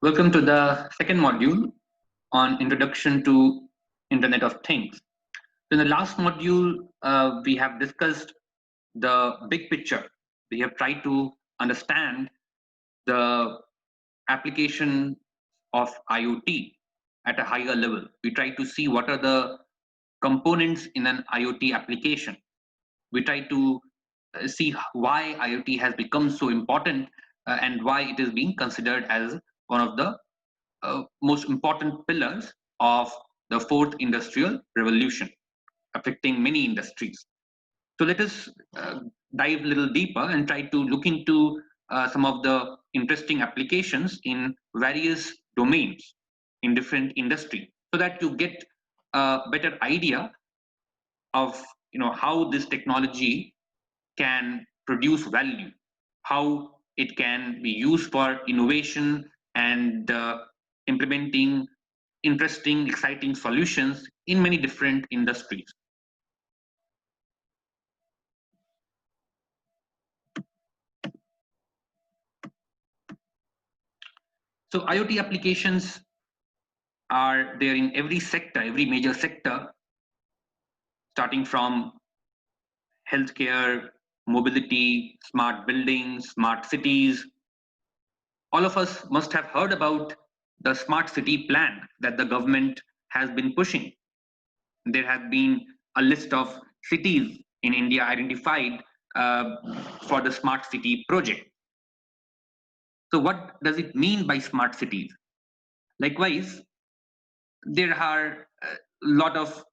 Welcome to the second module on Introduction to Internet of Things. In the last module, we have discussed the big picture. We have tried to understand the application of IoT at a higher level. We try to see what are the components in an IoT application. We try to see why IoT has become so important and why it is being considered as one of the most important pillars of the fourth industrial revolution, affecting many industries. So let us dive a little deeper and try to look into some of the interesting applications in various domains in different industry, so that you get a better idea of how this technology can produce value, how it can be used for innovation and implementing interesting, exciting solutions in many different industries. So IoT applications are there in every sector, every major sector, starting from healthcare, mobility, smart buildings, smart cities. All of us must have heard about the smart city plan that the government has been pushing. There have been a list of cities in India identified for the smart city project. So what does it mean by smart cities? Likewise, there are a lot of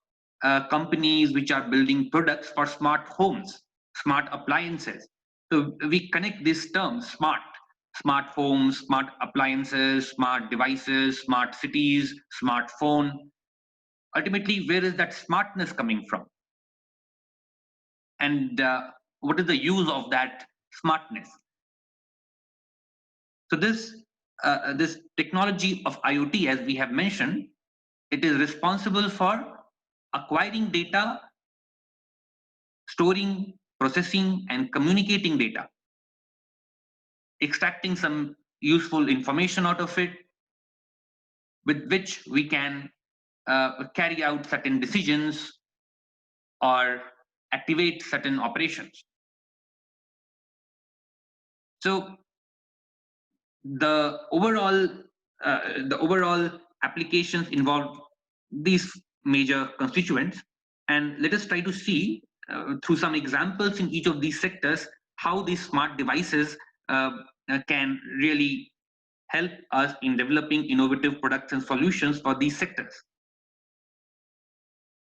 companies which are building products for smart homes, smart appliances. So we connect these terms: smart homes, smart appliances, smart devices, smart cities, smartphone. Ultimately, where is that smartness coming from? And what is the use of that smartness? So this technology of IoT, as we have mentioned, it is responsible for acquiring data, storing, processing, and communicating data, extracting some useful information out of it, with which we can carry out certain decisions or activate certain operations. So the overall applications involve these major constituents, and let us try to see through some examples in each of these sectors how these smart devices can really help us in developing innovative products and solutions for these sectors.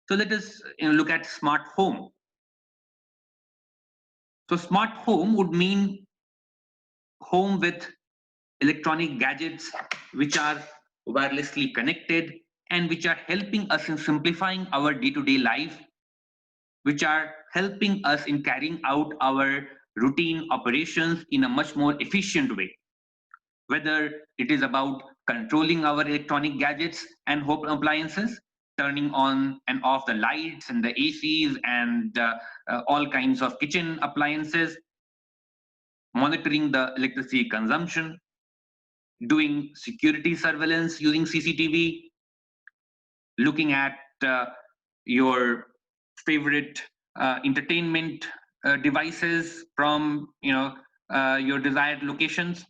So let us look at smart home. So smart home would mean home with electronic gadgets which are wirelessly connected and which are helping us in simplifying our day-to-day life, which are helping us in carrying out our routine operations in a much more efficient way. Whether it is about controlling our electronic gadgets and home appliances, turning on and off the lights and the ACs and all kinds of kitchen appliances, monitoring the electricity consumption, doing security surveillance using CCTV, looking at your favorite entertainment devices from your desired locations,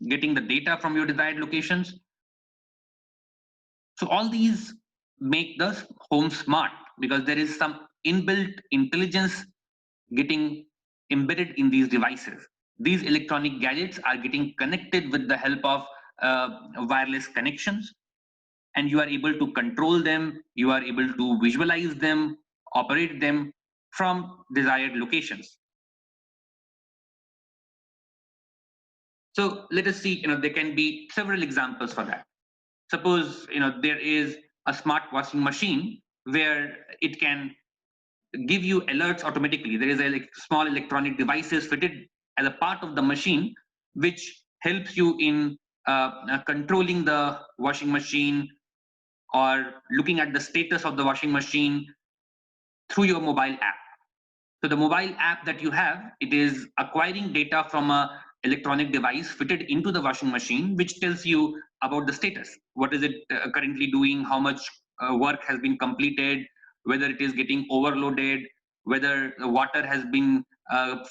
getting the data from your desired locations. So all these make the home smart because there is some inbuilt intelligence getting embedded in these devices. These electronic gadgets are getting connected with the help of wireless connections, and you are able to control them, you are able to visualize them, operate them from desired locations. So let us see, there can be several examples for that. Suppose there is a smart washing machine where it can give you alerts automatically. There is a small electronic devices fitted as a part of the machine which helps you in controlling the washing machine or looking at the status of the washing machine through your mobile app. So the mobile app that you have, it is acquiring data from a electronic device fitted into the washing machine, which tells you about the status. What is it currently doing? How much work has been completed? Whether it is getting overloaded? Whether the water has been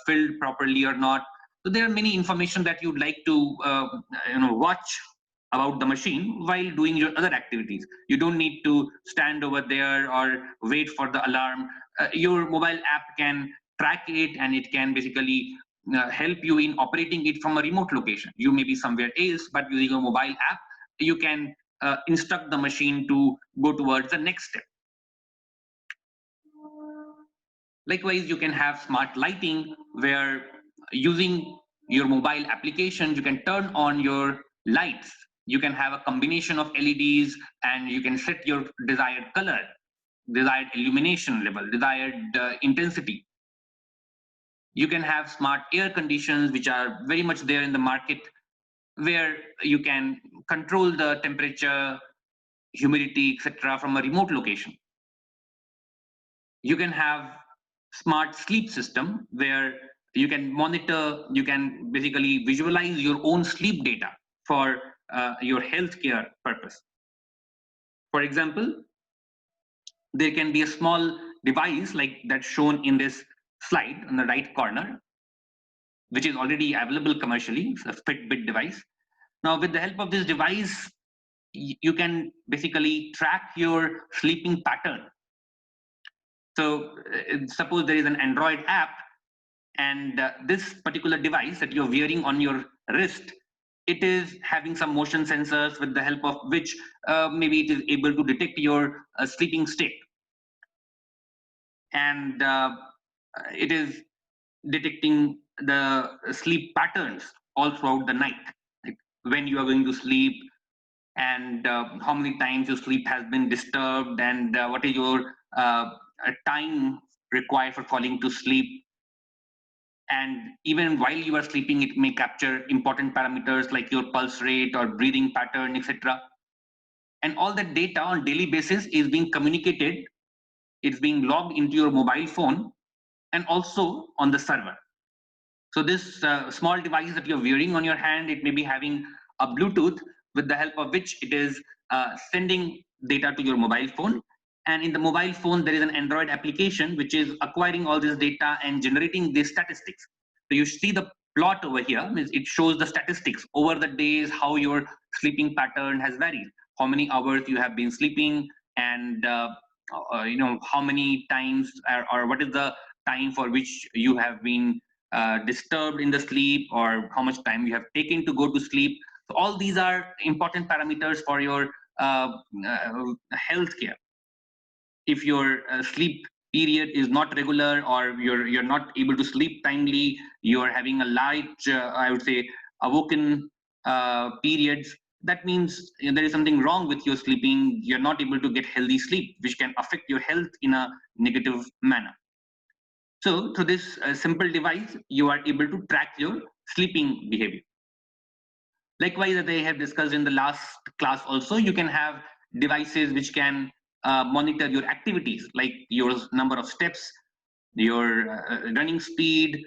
filled properly or not? So there are many information that you'd like to watch about the machine while doing your other activities. You don't need to stand over there or wait for the alarm. Your mobile app can track it, and it can basically help you in operating it from a remote location. You may be somewhere else, but using a mobile app, you can instruct the machine to go towards the next step. Likewise, you can have smart lighting, where using your mobile application, you can turn on your lights. You can have a combination of LEDs, and you can set your desired color, desired illumination level, desired intensity. You can have smart air conditions, which are very much there in the market, where you can control the temperature, humidity, etc. from a remote location. You can have smart sleep system, where you can monitor, you can basically visualize your own sleep data for your healthcare purpose. For example, there can be a small device like that shown in this slide on the right corner, which is already available commercially, a Fitbit device. Now, with the help of this device, you can basically track your sleeping pattern. So suppose there is an Android app, and this particular device that you're wearing on your wrist, it is having some motion sensors with the help of which maybe it is able to detect your sleeping state. And it is detecting the sleep patterns all throughout the night, like when you are going to sleep, and how many times your sleep has been disturbed, and what is your time required for falling to sleep. And even while you are sleeping, it may capture important parameters like your pulse rate or breathing pattern, etc. And all that data on daily basis is being communicated, it's being logged into your mobile phone and also on the server. So this small device that you're wearing on your hand, it may be having a Bluetooth, with the help of which it is sending data to your mobile phone. And in the mobile phone, there is an Android application which is acquiring all this data and generating these statistics. So you see the plot over here, it shows the statistics over the days, how your sleeping pattern has varied, how many hours you have been sleeping, and how many times, or what is the time for which you have been disturbed in the sleep, or how much time you have taken to go to sleep. So all these are important parameters for your health care. If your sleep period is not regular, or you're not able to sleep timely, you're having a light, I would say, awoken periods, that means there is something wrong with your sleeping. You're not able to get healthy sleep, which can affect your health in a negative manner. So through this simple device, you are able to track your sleeping behavior. Likewise, as I have discussed in the last class also, you can have devices which can monitor your activities, like your number of steps, your running speed,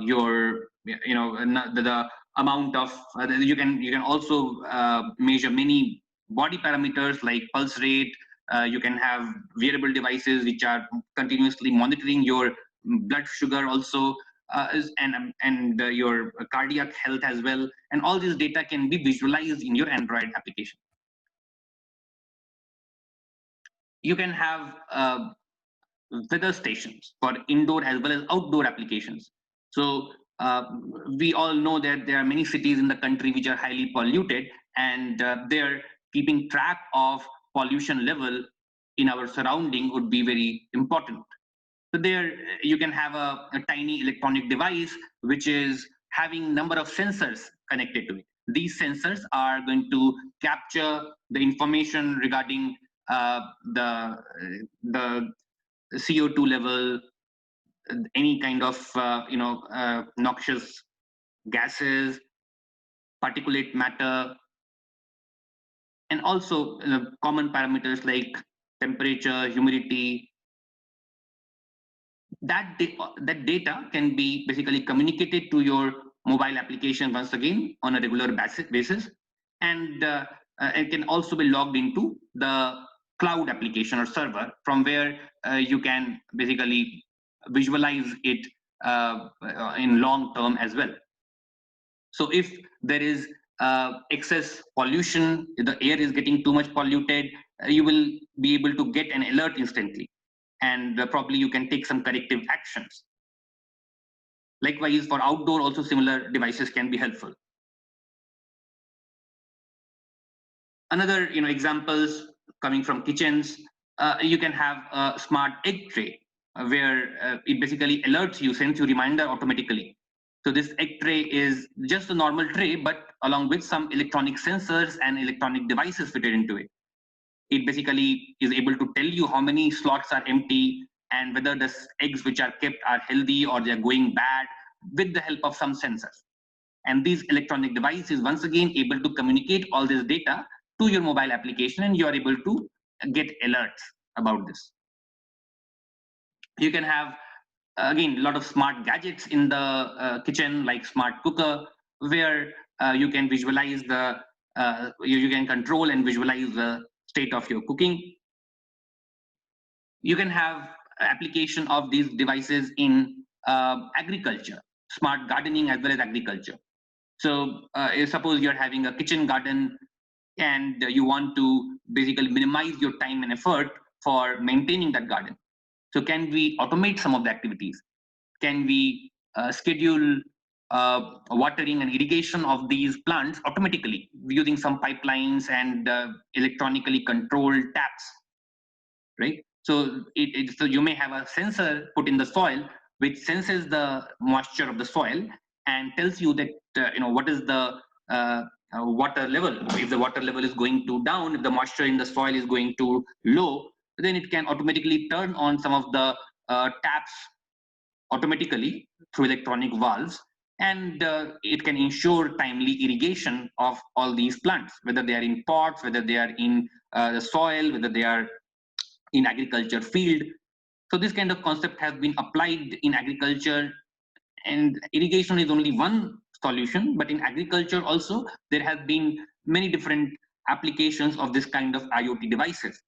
your the amount of you can also measure many body parameters like pulse rate. You can have wearable devices which are continuously monitoring your blood sugar also, and your cardiac health as well. And all this data can be visualized in your Android application. You can have weather stations for indoor as well as outdoor applications. So we all know that there are many cities in the country which are highly polluted, and they're keeping track of pollution level in our surrounding would be very important. So there you can have a tiny electronic device which is having number of sensors connected to it. These sensors are going to capture the information regarding the CO2 level, any kind of noxious gases, particulate matter, and also common parameters like temperature, humidity. That data can be basically communicated to your mobile application once again on a regular basis, and it can also be logged into the cloud application or server from where you can basically visualize it in long term as well. So if there is excess pollution, the air is getting too much polluted, you will be able to get an alert instantly, and probably you can take some corrective actions. Likewise, for outdoor also similar devices can be helpful. Another examples coming from kitchens, you can have a smart egg tray where it basically alerts you, sends you reminder automatically. So this egg tray is just a normal tray, but along with some electronic sensors and electronic devices fitted into it. It basically is able to tell you how many slots are empty and whether the eggs which are kept are healthy or they are going bad, with the help of some sensors. And these electronic devices once again able to communicate all this data to your mobile application, and you are able to get alerts about this. You can have again a lot of smart gadgets in the kitchen, like smart cooker, where you can visualize the you can control and visualize the state of your cooking. You can have application of these devices in agriculture, smart gardening as well as agriculture. So suppose you're having a kitchen garden and you want to basically minimize your time and effort for maintaining that garden. So can we automate some of the activities? Can we schedule watering and irrigation of these plants automatically using some pipelines and electronically controlled taps, right? So so you may have a sensor put in the soil which senses the moisture of the soil and tells you that what is the water level. If the water level is going to down, if the moisture in the soil is going to low, then it can automatically turn on some of the taps automatically through electronic valves, and it can ensure timely irrigation of all these plants, whether they are in pots, whether they are in the soil, whether they are in agriculture field. So this kind of concept has been applied in agriculture, and irrigation is only one solution, but in agriculture also there have been many different applications of this kind of IoT devices.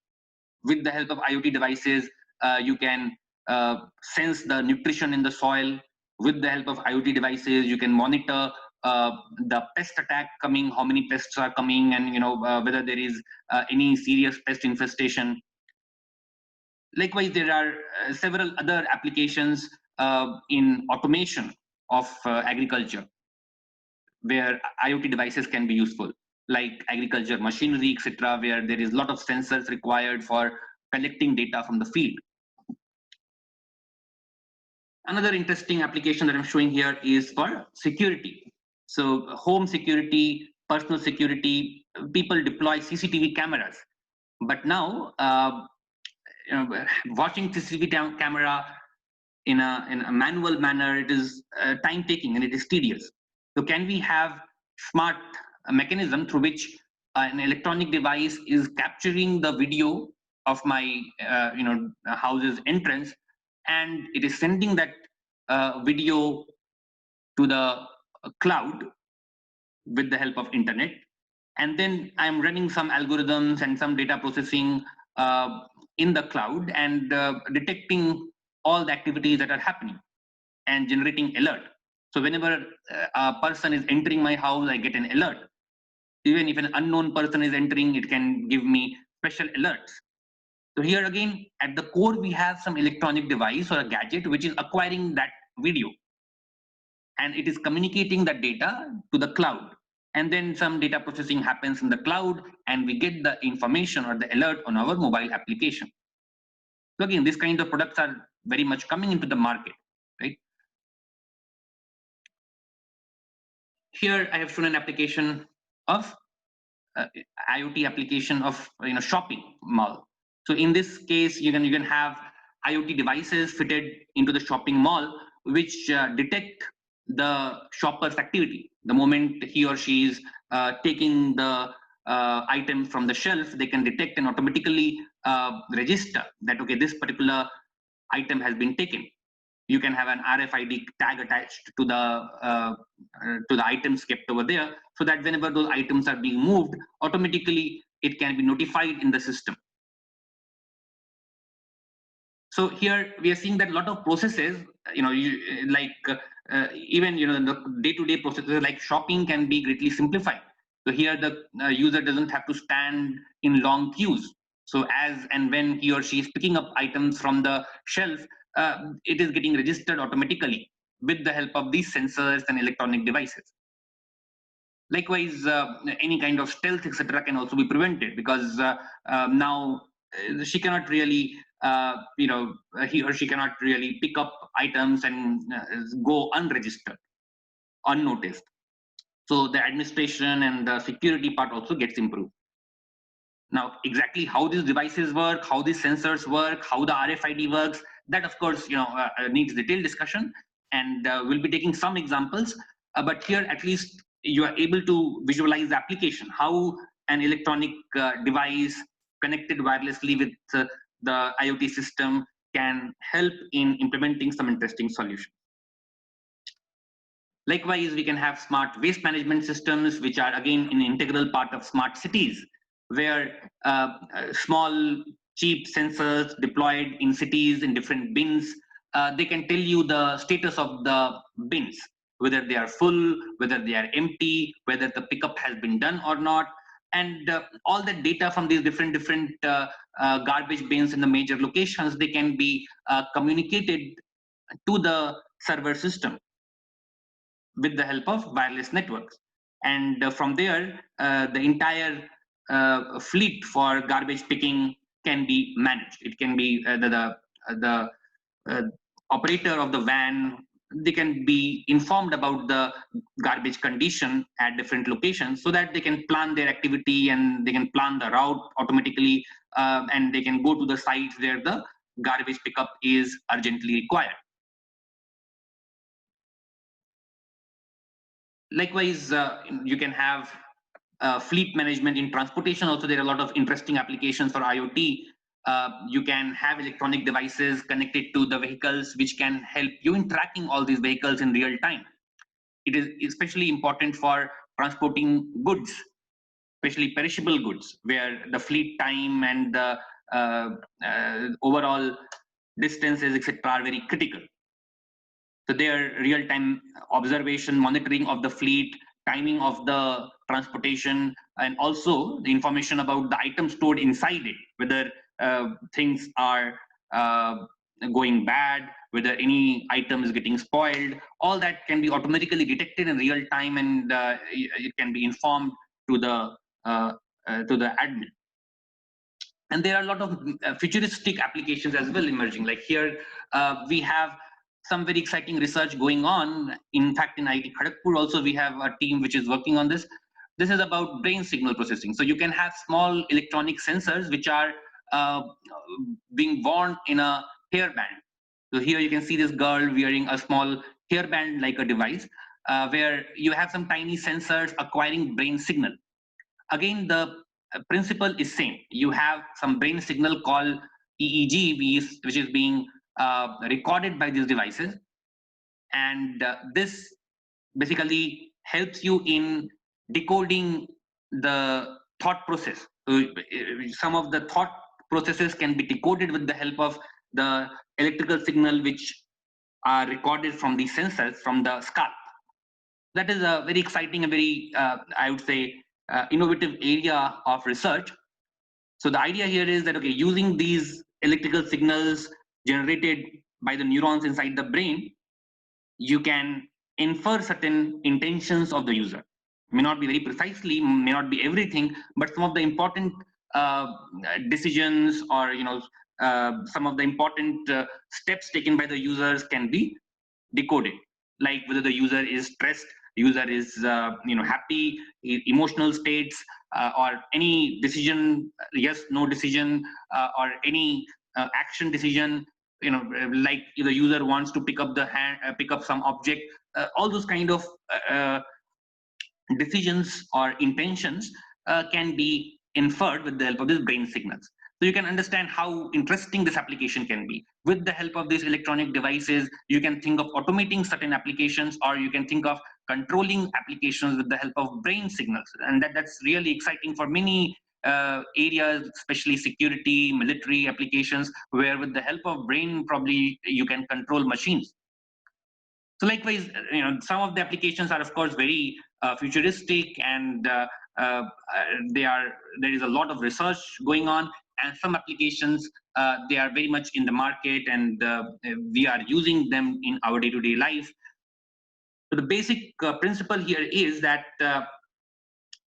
With the help of IoT devices, you can sense the nutrition in the soil. With the help of IoT devices, you can monitor the pest attack coming, how many pests are coming, and whether there is any serious pest infestation. Likewise, there are several other applications in automation of agriculture where IoT devices can be useful, like agriculture machinery, etc., where there is a lot of sensors required for collecting data from the field. Another interesting application that I'm showing here is for security. So home security, personal security, people deploy CCTV cameras. But now, watching CCTV camera in a manual manner, it is time taking and it is tedious. So can we have smart mechanism through which an electronic device is capturing the video of my house's entrance, and it is sending that video to the cloud with the help of internet, and then I'm running some algorithms and some data processing in the cloud and detecting all the activities that are happening and generating alert. So whenever a person is entering my house, I get an alert. Even if an unknown person is entering, it can give me special alerts. So here again, at the core, we have some electronic device or a gadget which is acquiring that video, and it is communicating that data to the cloud. And then some data processing happens in the cloud, and we get the information or the alert on our mobile application. So again, this kind of products are very much coming into the market, right? Here I have shown an application of IoT application of shopping mall. So in this case, you can have IoT devices fitted into the shopping mall, which detect the shopper's activity. The moment he or she is taking the item from the shelf, they can detect and automatically register that, okay, this particular item has been taken. you can have an RFID tag attached to the items kept over there, so that whenever those items are being moved, automatically it can be notified in the system. So here we are seeing that a lot of processes, even the day-to-day processes like shopping can be greatly simplified. So here the user doesn't have to stand in long queues. So as and when he or she is picking up items from the shelf, it is getting registered automatically with the help of these sensors and electronic devices. Likewise, any kind of stealth, etc., can also be prevented, because now she cannot really, he or she cannot really pick up items and go unregistered, unnoticed. So the administration and the security part also gets improved. Now, exactly how these devices work, how these sensors work, how the RFID works, that of course needs detailed discussion, and we'll be taking some examples. But here, at least you are able to visualize the application, how an electronic device connected wirelessly with the IoT system can help in implementing some interesting solutions. Likewise, we can have smart waste management systems, which are again an integral part of smart cities, where small, cheap sensors deployed in cities in different bins, they can tell you the status of the bins, whether they are full, whether they are empty, whether the pickup has been done or not. And all the data from these different garbage bins in the major locations, they can be communicated to the server system with the help of wireless networks. And from there, the entire fleet for garbage picking can be managed. It can be the operator of the van, they can be informed about the garbage condition at different locations, so that they can plan their activity and they can plan the route automatically, and they can go to the sites where the garbage pickup is urgently required. Likewise, you can have fleet management in transportation. Also, there are a lot of interesting applications for IoT. You can have electronic devices connected to the vehicles, which can help you in tracking all these vehicles in real time. It is especially important for transporting goods, especially perishable goods, where the fleet time and the overall distances, etc., are very critical. So their real-time observation, monitoring of the fleet, timing of the transportation, and also the information about the items stored inside it, whether things are going bad, whether any item is getting spoiled, all that can be automatically detected in real time, and it can be informed to the admin. And there are a lot of futuristic applications as well emerging. Like here, we have some very exciting research going on. In fact, in IIT Kharagpur also, we have a team which is working on this. This is about brain signal processing. So you can have small electronic sensors which are being worn in a hairband. So here you can see this girl wearing a small hairband like a device, where you have some tiny sensors acquiring brain signal. Again, the principle is same. You have some brain signal called EEG, which is being recorded by these devices, and this basically helps you in decoding the thought process. So, some of the thought processes can be decoded with the help of the electrical signal which are recorded from the sensors from the scalp. That is a very exciting and very, I would say, innovative area of research. So the idea here is that, okay, using these electrical signals generated by the neurons inside the brain, you can infer certain intentions of the user. May not be very precisely, may not be everything, but some of the important decisions, or some of the important steps taken by the users can be decoded, like whether the user is stressed, user is happy, emotional states, or any decision, yes, no decision, or any action decision, like if the user wants to pick up pick up some object, all those kind of decisions or intentions can be inferred with the help of these brain signals. So you can understand how interesting this application can be. With the help of these electronic devices, you can think of automating certain applications, or you can think of controlling applications with the help of brain signals. And that's really exciting for many areas, especially security, military applications, where with the help of brain, probably you can control machines. So likewise, some of the applications are of course very futuristic, and there is a lot of research going on, and some applications they are very much in the market, and we are using them in our day-to-day life. So the basic principle here is that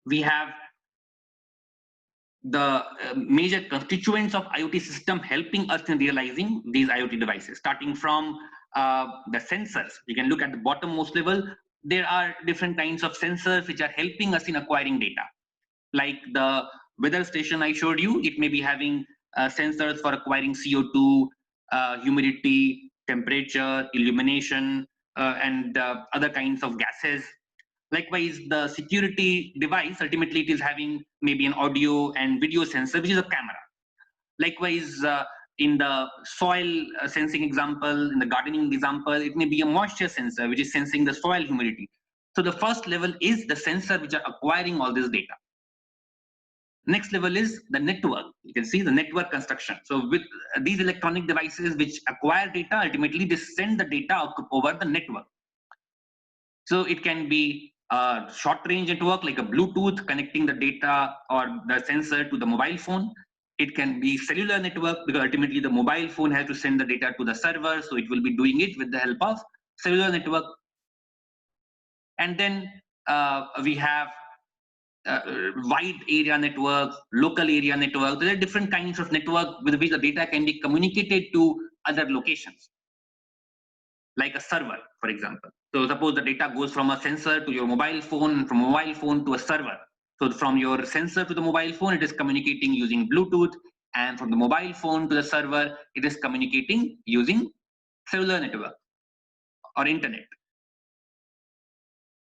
we have the major constituents of IoT system helping us in realizing these IoT devices, starting from the sensors. You can look at the bottommost level. There are different kinds of sensors which are helping us in acquiring data. Like the weather station I showed you, it may be having sensors for acquiring CO2, humidity, temperature, illumination, and other kinds of gases. Likewise, the security device, ultimately it is having maybe an audio and video sensor, which is a camera. Likewise, in the soil sensing example, in the gardening example, it may be a moisture sensor, which is sensing the soil humidity. So the first level is the sensor which are acquiring all this data. Next level is the network. You can see the network construction. So with these electronic devices which acquire data, ultimately they send the data over the network. So it can be a short range network like a Bluetooth connecting the data or the sensor to the mobile phone. It can be cellular network, because ultimately the mobile phone has to send the data to the server, so it will be doing it with the help of cellular network. And then we have wide area network, local area network. There are different kinds of network with which the data can be communicated to other locations, like a server, for example. So suppose the data goes from a sensor to your mobile phone, from mobile phone to a server. So from your sensor to the mobile phone, it is communicating using Bluetooth, and from the mobile phone to the server, it is communicating using cellular network or internet.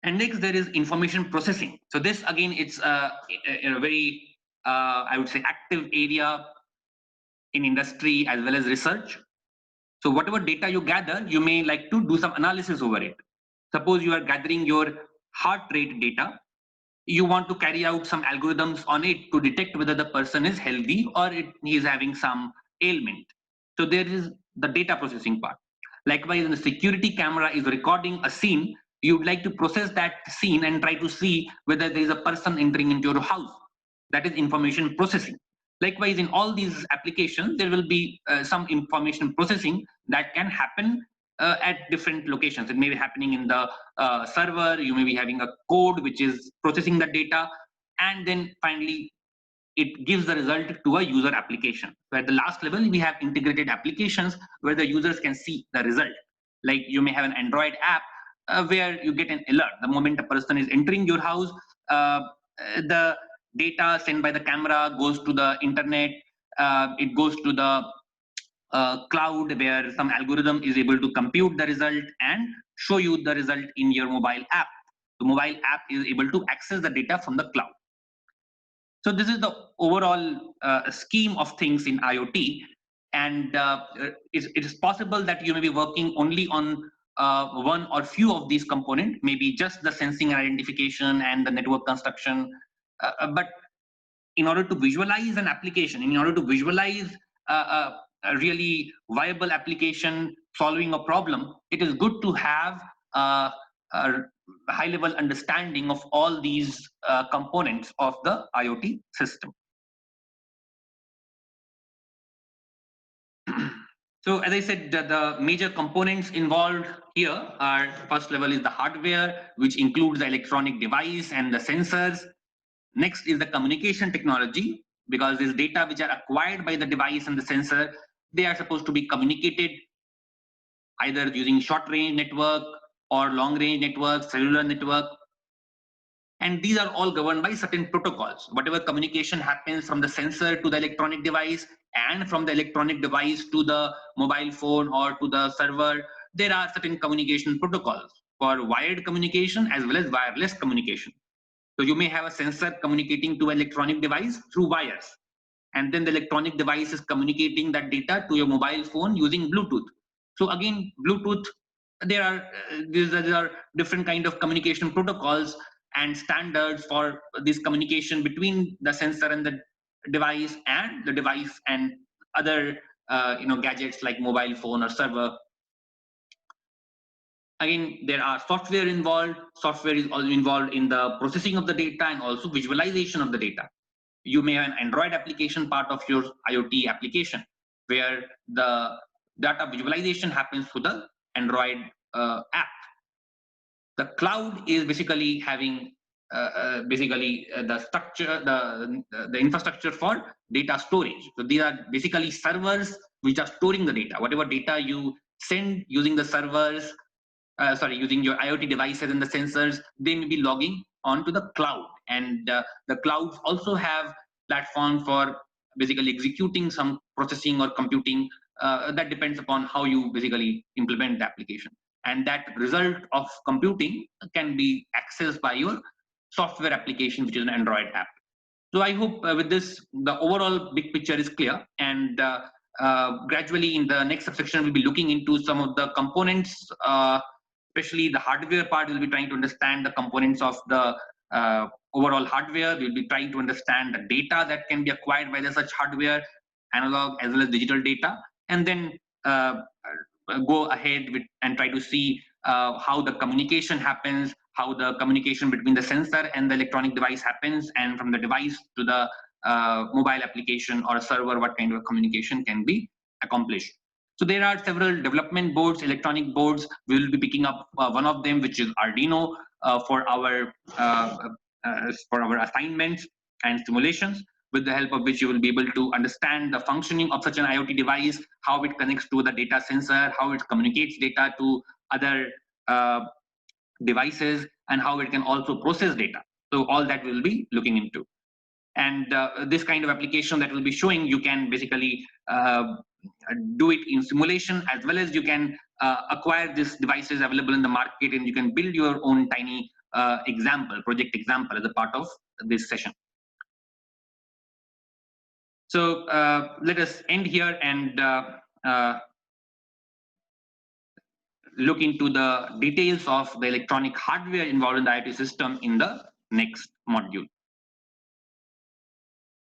And next, there is information processing. So this again, it's a very, I would say, active area in industry as well as research. So whatever data you gather, you may like to do some analysis over it. Suppose you are gathering your heart rate data, you want to carry out some algorithms on it to detect whether the person is healthy or he is having some ailment. So there is the data processing part. Likewise, when the security camera is recording a scene, you would like to process that scene and try to see whether there is a person entering into your house. That is information processing. Likewise, in all these applications, there will be some information processing that can happen at different locations. It may be happening in the server, you may be having a code which is processing the data, and then finally it gives the result to a user application. So at the last level, we have integrated applications where the users can see the result. Like you may have an Android app where you get an alert the moment a person is entering your house. The data sent by the camera goes to the internet. It goes to the cloud, where some algorithm is able to compute the result and show you the result in your mobile app. The mobile app is able to access the data from the cloud. So this is the overall scheme of things in IoT, and it is possible that you may be working only on one or few of these components, maybe just the sensing and identification and the network construction. But in order to visualize an application, in order to visualize a really viable application solving a problem, it is good to have a high level understanding of all these components of the IoT system. So as I said, the major components involved here are, first level is the hardware, which includes the electronic device and the sensors. Next is the communication technology, because these data which are acquired by the device and the sensor, they are supposed to be communicated either using short range network or long range network, cellular network. And these are all governed by certain protocols. Whatever communication happens from the sensor to the electronic device and from the electronic device to the mobile phone or to the server, there are certain communication protocols for wired communication as well as wireless communication. So you may have a sensor communicating to an electronic device through wires. and then the electronic device is communicating that data to your mobile phone using Bluetooth. So again, Bluetooth, there are different kind of communication protocols and standards for this communication between the sensor and the device and other gadgets like mobile phone or server. Again, there are software involved. Software is also involved in the processing of the data and also visualization of the data. You may have an Android application part of your IoT application where the data visualization happens through the Android app. The cloud is basically having the structure, the infrastructure for data storage. So these are basically servers which are storing the data. Whatever data you send using the servers, using your IoT devices and the sensors, they may be logging onto the cloud. And the clouds also have platform for basically executing some processing or computing. That depends upon how you basically implement the application. And that result of computing can be accessed by your software application, which is an Android app. So I hope with this, the overall big picture is clear. And gradually in the next subsection, we'll be looking into some of the components, especially the hardware part. We'll be trying to understand the components of the overall hardware. We'll be trying to understand the data that can be acquired by the such hardware, analog as well as digital data, and then go ahead with and try to see how the communication happens, how the communication between the sensor and the electronic device happens, and from the device to the mobile application or a server, what kind of communication can be accomplished. So there are several development boards, electronic boards. We will be picking up one of them, which is Arduino, for our assignments and simulations, with the help of which you will be able to understand the functioning of such an IoT device, how it connects to the data sensor, how it communicates data to other devices, and how it can also process data. So all that we'll be looking into. And this kind of application that we'll be showing, you can basically do it in simulation, as well as you can acquire these devices available in the market, and you can build your own tiny project example as a part of this session. So let us end here and look into the details of the electronic hardware involved in the IoT system in the next module.